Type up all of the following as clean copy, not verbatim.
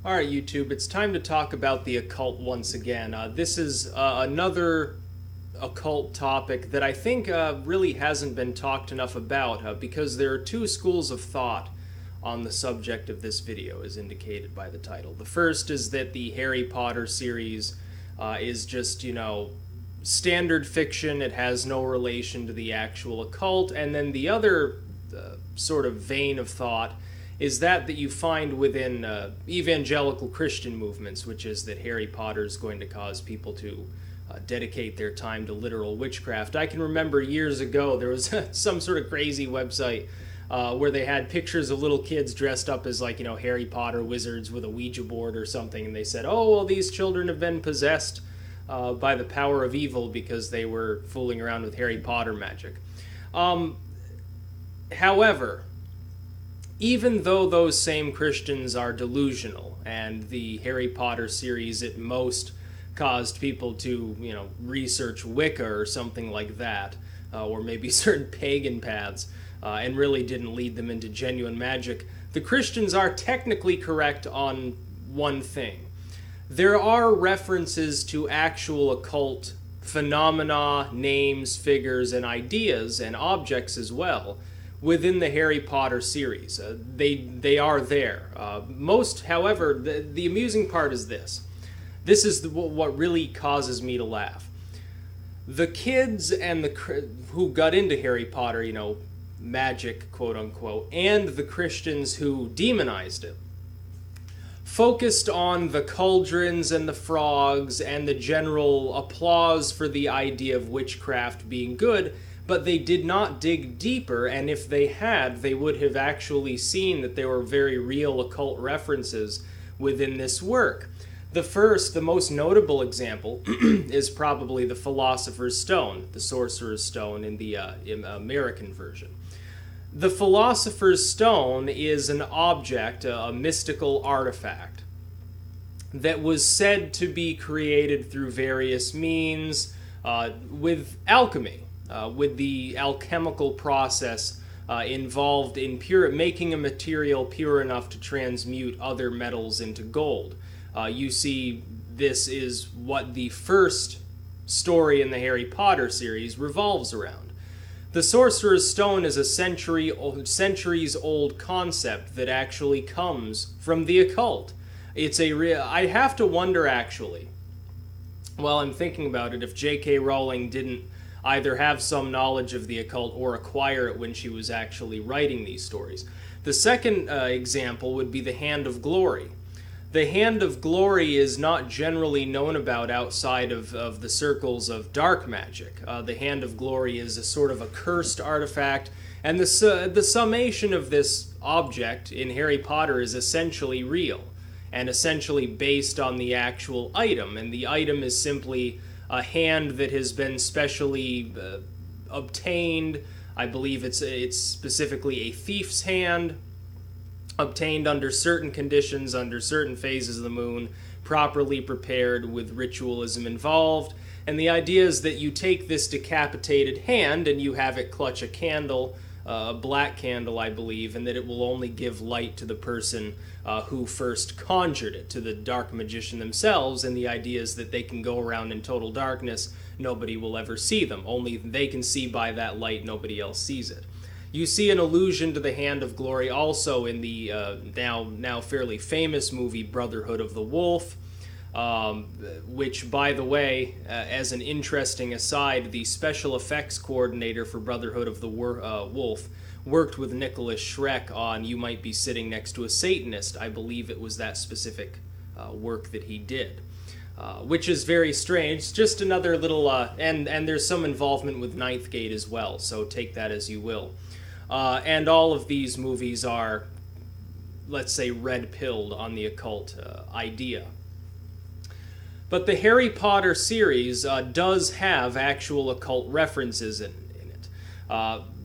Alright, YouTube, it's time to talk about the occult once again. This is another occult topic that I think really hasn't been talked enough about because there are two schools of thought on the subject of this video, as indicated by the title. The first is that the Harry Potter series is just, standard fiction. It has no relation to the actual occult. And then the other sort of vein of thought is that you find within evangelical Christian movements, which is that Harry Potter is going to cause people to dedicate their time to literal witchcraft. I can remember years ago there was some sort of crazy website where they had pictures of little kids dressed up as Harry Potter wizards with a Ouija board or something, and they said, oh, well, these children have been possessed by the power of evil because they were fooling around with Harry Potter magic. However, even though those same Christians are delusional, and the Harry Potter series at most caused people to, research Wicca or something like that, or maybe certain pagan paths, and really didn't lead them into genuine magic, the Christians are technically correct on one thing. There are references to actual occult phenomena, names, figures, and ideas, and objects as well, within the Harry Potter series. They are there. However, the amusing part is this. This is what really causes me to laugh. The kids and who got into Harry Potter, magic, quote-unquote, and the Christians who demonized it, focused on the cauldrons and the frogs and the general applause for the idea of witchcraft being good, but they did not dig deeper, and if they had, they would have actually seen that there were very real occult references within this work. The most notable example is probably the Philosopher's Stone, the Sorcerer's Stone in the American version. The Philosopher's Stone is an object, a mystical artifact, that was said to be created through various means with alchemy. With the alchemical process involved in making a material pure enough to transmute other metals into gold. You see, this is what the first story in the Harry Potter series revolves around. The Sorcerer's Stone is a centuries-old concept that actually comes from the occult. I have to wonder, actually, while I'm thinking about it, if J.K. Rowling didn't either have some knowledge of the occult or acquire it when she was actually writing these stories. The second example would be the Hand of Glory. The Hand of Glory is not generally known about outside of the circles of dark magic. The Hand of Glory is a sort of a cursed artifact, and the summation of this object in Harry Potter is essentially real, and essentially based on the actual item, and the item is simply a hand that has been specially obtained. I believe it's specifically a thief's hand, obtained under certain conditions, under certain phases of the moon, properly prepared with ritualism involved. And the idea is that you take this decapitated hand and you have it clutch a candle, a black candle, I believe, and that it will only give light to the person who first conjured it, to the dark magician themselves, and the idea is that they can go around in total darkness, nobody will ever see them, only they can see by that light, nobody else sees it. You see an allusion to the Hand of Glory also in the now fairly famous movie Brotherhood of the Wolf, which, by the way, as an interesting aside, the special effects coordinator for Brotherhood of the Wolf worked with Nicholas Schreck on You Might Be Sitting Next to a Satanist. I believe it was that specific work that he did, which is very strange. Just another little, and there's some involvement with Ninth Gate as well, so take that as you will. And all of these movies are, let's say, red-pilled on the occult idea. But the Harry Potter series does have actual occult references in it.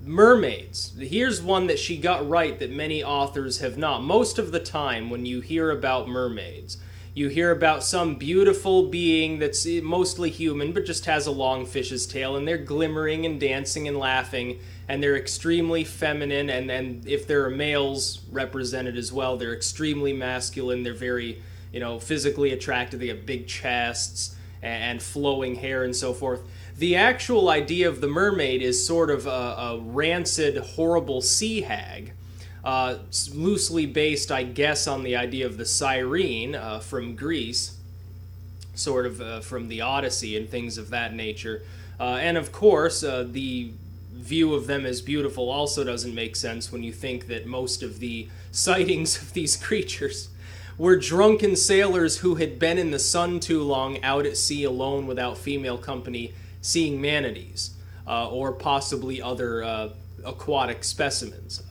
Mermaids. Here's one that she got right that many authors have not. Most of the time when you hear about mermaids, You hear about some beautiful being that's mostly human, but just has a long fish's tail, and they're glimmering and dancing and laughing, and they're extremely feminine, and if there are males represented as well, they're extremely masculine, they're very, physically attractive, they have big chests and flowing hair and so forth. The actual idea of the mermaid is sort of a rancid, horrible sea hag, loosely based, I guess, on the idea of the Cyrene from Greece, sort of from the Odyssey and things of that nature. And of course, the view of them as beautiful also doesn't make sense when you think that most of the sightings of these creatures were drunken sailors who had been in the sun too long out at sea alone without female company, seeing manatees, or possibly other aquatic specimens.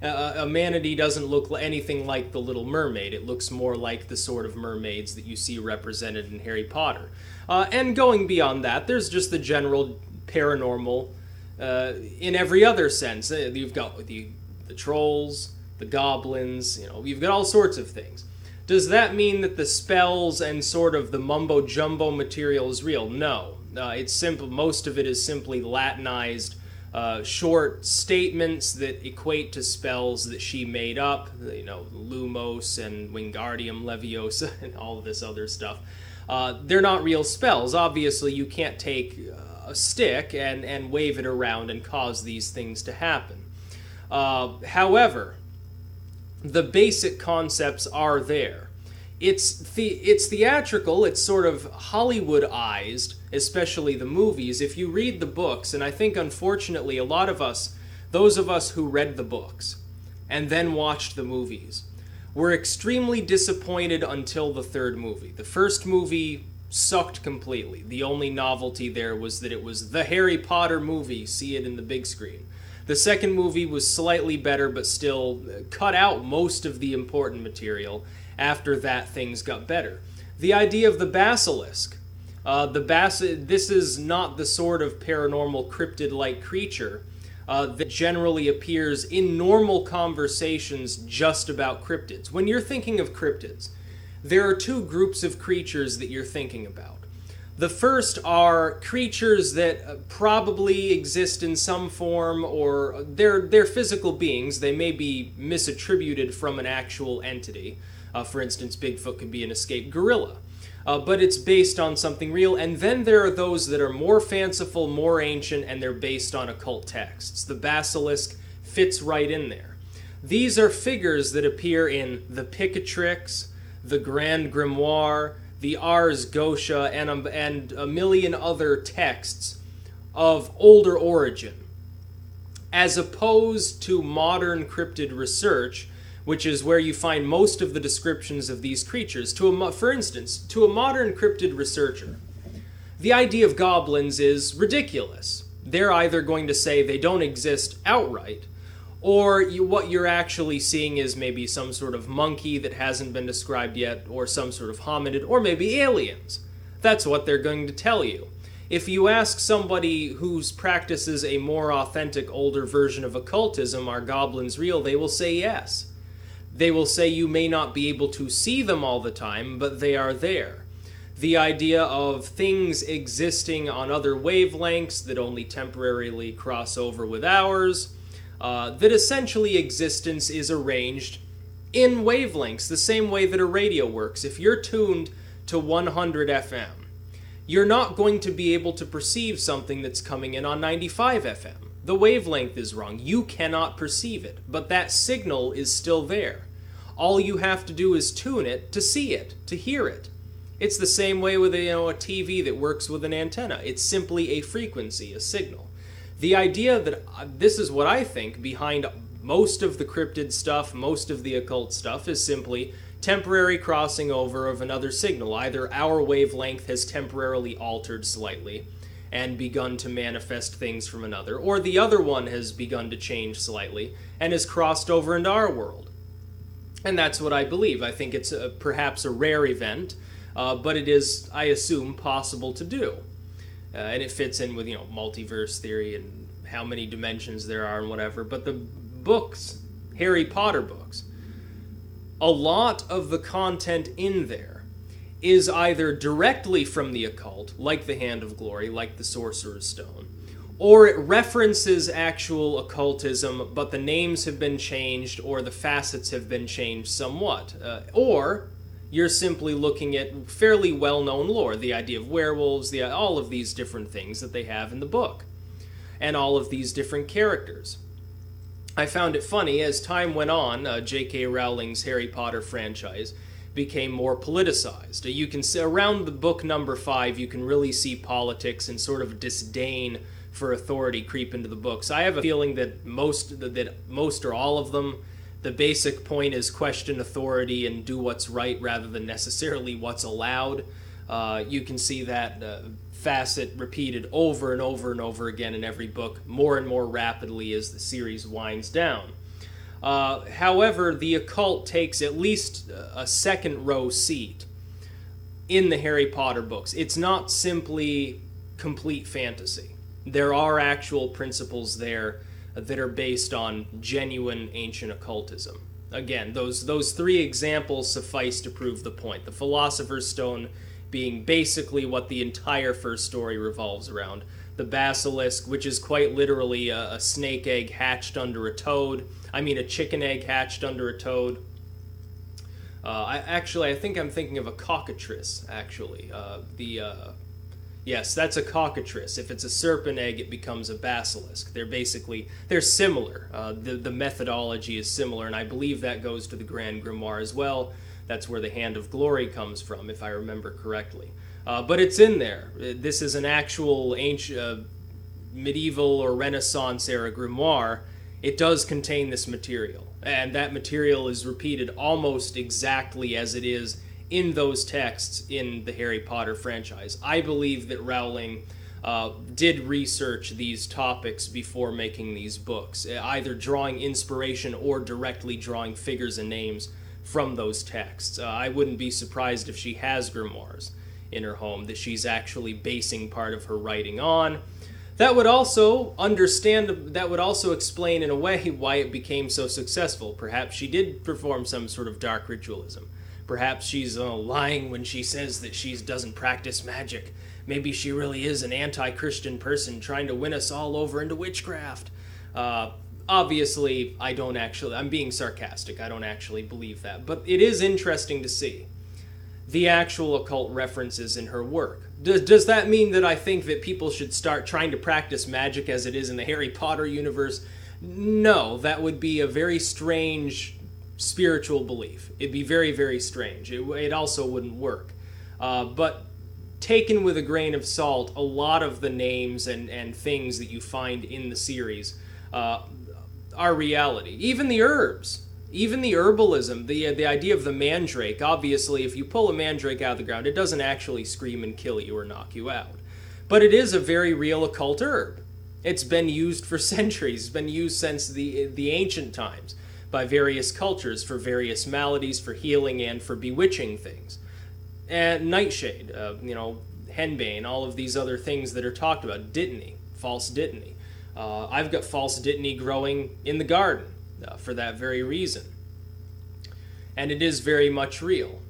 A manatee doesn't look anything like the Little Mermaid. It looks more like the sort of mermaids that you see represented in Harry Potter. And going beyond that, there's just the general paranormal in every other sense. You've got the trolls, the goblins, you've got all sorts of things. Does that mean that the spells and sort of the mumbo-jumbo material is real? No. It's simple. Most of it is simply Latinized short statements that equate to spells that she made up, Lumos and Wingardium Leviosa and all of this other stuff. They're not real spells. Obviously, you can't take a stick and wave it around and cause these things to happen. However, the basic concepts are there. It's theatrical, it's sort of Hollywoodized, especially the movies. If you read the books, and I think unfortunately a lot of us, those of us who read the books and then watched the movies, were extremely disappointed until the third movie. The first movie sucked completely. The only novelty there was that it was the Harry Potter movie, see it in the big screen. The second movie was slightly better, but still cut out most of the important material. After that, things got better. The idea of the basilisk. This is not the sort of paranormal cryptid-like creature that generally appears in normal conversations just about cryptids. When you're thinking of cryptids, there are two groups of creatures that you're thinking about. The first are creatures that probably exist in some form, or they're physical beings. They may be misattributed from an actual entity. For instance, Bigfoot could be an escaped gorilla. But it's based on something real. And then there are those that are more fanciful, more ancient, and they're based on occult texts. The basilisk fits right in there. These are figures that appear in the Picatrix, the Grand Grimoire, the Ars Goetia, and a million other texts of older origin, as opposed to modern cryptid research, which is where you find most of the descriptions of these creatures. For instance, to a modern cryptid researcher, the idea of goblins is ridiculous. They're either going to say they don't exist outright, or what you're actually seeing is maybe some sort of monkey that hasn't been described yet, or some sort of hominid, or maybe aliens. That's what they're going to tell you. If you ask somebody who practices a more authentic, older version of occultism, are goblins real? They will say yes. They will say you may not be able to see them all the time, but they are there. The idea of things existing on other wavelengths that only temporarily cross over with ours, that essentially existence is arranged in wavelengths, the same way that a radio works. If you're tuned to 100 FM, you're not going to be able to perceive something that's coming in on 95 FM. The wavelength is wrong. You cannot perceive it, but that signal is still there. All you have to do is tune it to see it, to hear it. It's the same way with a TV that works with an antenna. It's simply a frequency, a signal. The idea that this is what I think behind most of the cryptid stuff, most of the occult stuff, is simply temporary crossing over of another signal. Either our wavelength has temporarily altered slightly and begun to manifest things from another, or the other one has begun to change slightly and has crossed over into our world. And that's what I believe. I think it's perhaps a rare event, but it is, I assume, possible to do. And it fits in with, multiverse theory and how many dimensions there are and whatever. But the books, Harry Potter books, a lot of the content in there is either directly from the occult, like the Hand of Glory, like the Sorcerer's Stone, or it references actual occultism, but the names have been changed or the facets have been changed somewhat. Or you're simply looking at fairly well-known lore, the idea of werewolves, all of these different things that they have in the book, and all of these different characters. I found it funny, as time went on, J.K. Rowling's Harry Potter franchise became more politicized. You can see around the book number 5, you can really see politics and sort of disdain for authority creep into the books. I have a feeling that most or all of them, the basic point is question authority and do what's right rather than necessarily what's allowed. You can see that facet repeated over and over and over again in every book, more and more rapidly as the series winds down. However, the occult takes at least a second row seat in the Harry Potter books. It's not simply complete fantasy. There are actual principles there that are based on genuine ancient occultism. Again, those 3 examples suffice to prove the point. The Philosopher's Stone being basically what the entire first story revolves around. The basilisk, which is quite literally a snake egg hatched under a toad. I mean, a chicken egg hatched under a toad. I think I'm thinking of a cockatrice, actually. Yes, that's a cockatrice. If it's a serpent egg, it becomes a basilisk. They're similar. The methodology is similar, and I believe that goes to the Grand Grimoire as well. That's where the Hand of Glory comes from, if I remember correctly. But it's in there. This is an actual ancient, medieval or Renaissance era grimoire. It does contain this material, and that material is repeated almost exactly as it is in those texts in the Harry Potter franchise. I believe that Rowling did research these topics before making these books, either drawing inspiration or directly drawing figures and names from those texts. I wouldn't be surprised if she has grimoires in her home that she's actually basing part of her writing on. That would also explain in a way why it became so successful. Perhaps she did perform some sort of dark ritualism. Perhaps she's lying when she says that she doesn't practice magic. Maybe she really is an anti-Christian person trying to win us all over into witchcraft. Obviously, I'm being sarcastic. I don't actually believe that. But it is interesting to see the actual occult references in her work. Does that mean that I think that people should start trying to practice magic as it is in the Harry Potter universe? No, that would be a very strange spiritual belief. It'd be very, very strange. It also wouldn't work. But taken with a grain of salt, a lot of the names and things that you find in the series are reality. Even the herbs, even the herbalism, the idea of the mandrake. Obviously, if you pull a mandrake out of the ground, it doesn't actually scream and kill you or knock you out. But it is a very real occult herb. It's been used for centuries. It's been used since the ancient times by various cultures for various maladies, for healing, and for bewitching things. And nightshade, henbane, all of these other things that are talked about. Dittany, false dittany. I've got false dittany growing in the garden for that very reason. And it is very much real.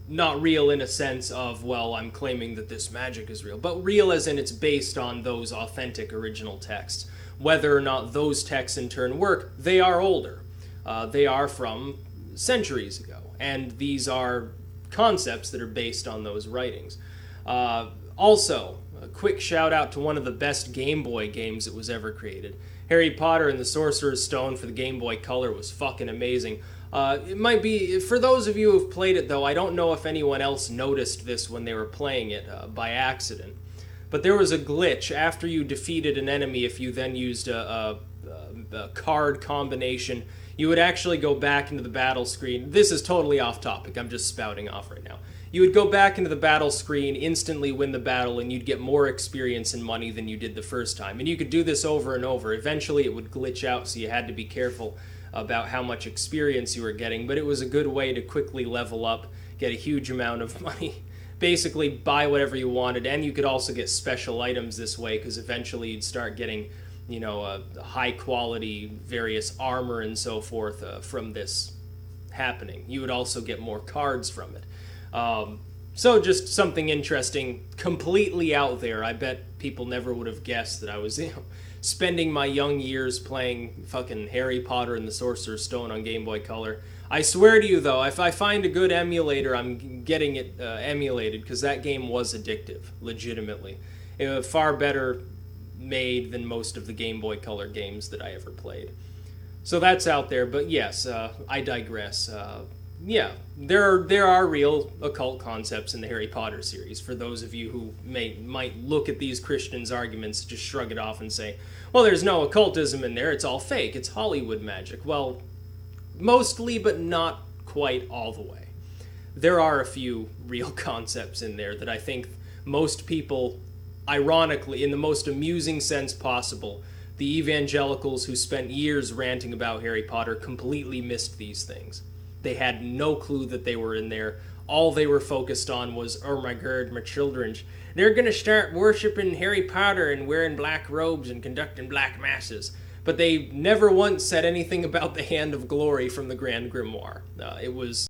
Not real in a sense of, well, I'm claiming that this magic is real, but real as in it's based on those authentic original texts. Whether or not those texts in turn work, they are older. They are from centuries ago, and these are concepts that are based on those writings. Also, a quick shout out to one of the best Game Boy games that was ever created. Harry Potter and the Sorcerer's Stone for the Game Boy Color was fucking amazing. It might be, for those of you who've played it though, I don't know if anyone else noticed this when they were playing it by accident. But there was a glitch after you defeated an enemy. If you then used a card combination, you would actually go back into the battle screen. This is totally off topic. I'm just spouting off right now. You would go back into the battle screen, instantly win the battle, and you'd get more experience and money than you did the first time. And you could do this over and over. Eventually it would glitch out, so you had to be careful about how much experience you were getting. But it was a good way to quickly level up, get a huge amount of money, basically buy whatever you wanted. And you could also get special items this way, because eventually you'd start getting, a high quality various armor and so forth from this happening. You would also get more cards from it. So just something interesting, completely out there. I bet people never would have guessed that I was, spending my young years playing fucking Harry Potter and the Sorcerer's Stone on Game Boy Color. I swear to you, though, if I find a good emulator, I'm getting it emulated, because that game was addictive, legitimately. It was far better made than most of the Game Boy Color games that I ever played. So that's out there, but yes, I digress. Yeah, there are real occult concepts in the Harry Potter series. For those of you who might look at these Christians' arguments, just shrug it off and say, well, there's no occultism in there, it's all fake, it's Hollywood magic. Well, mostly, but not quite all the way. There are a few real concepts in there that I think most people, ironically, in the most amusing sense possible, the evangelicals who spent years ranting about Harry Potter completely missed these things. They had no clue that they were in there. All they were focused on was, oh my god, my children, they're going to start worshiping Harry Potter and wearing black robes and conducting black masses. But they never once said anything about the Hand of Glory from the Grand Grimoire. It was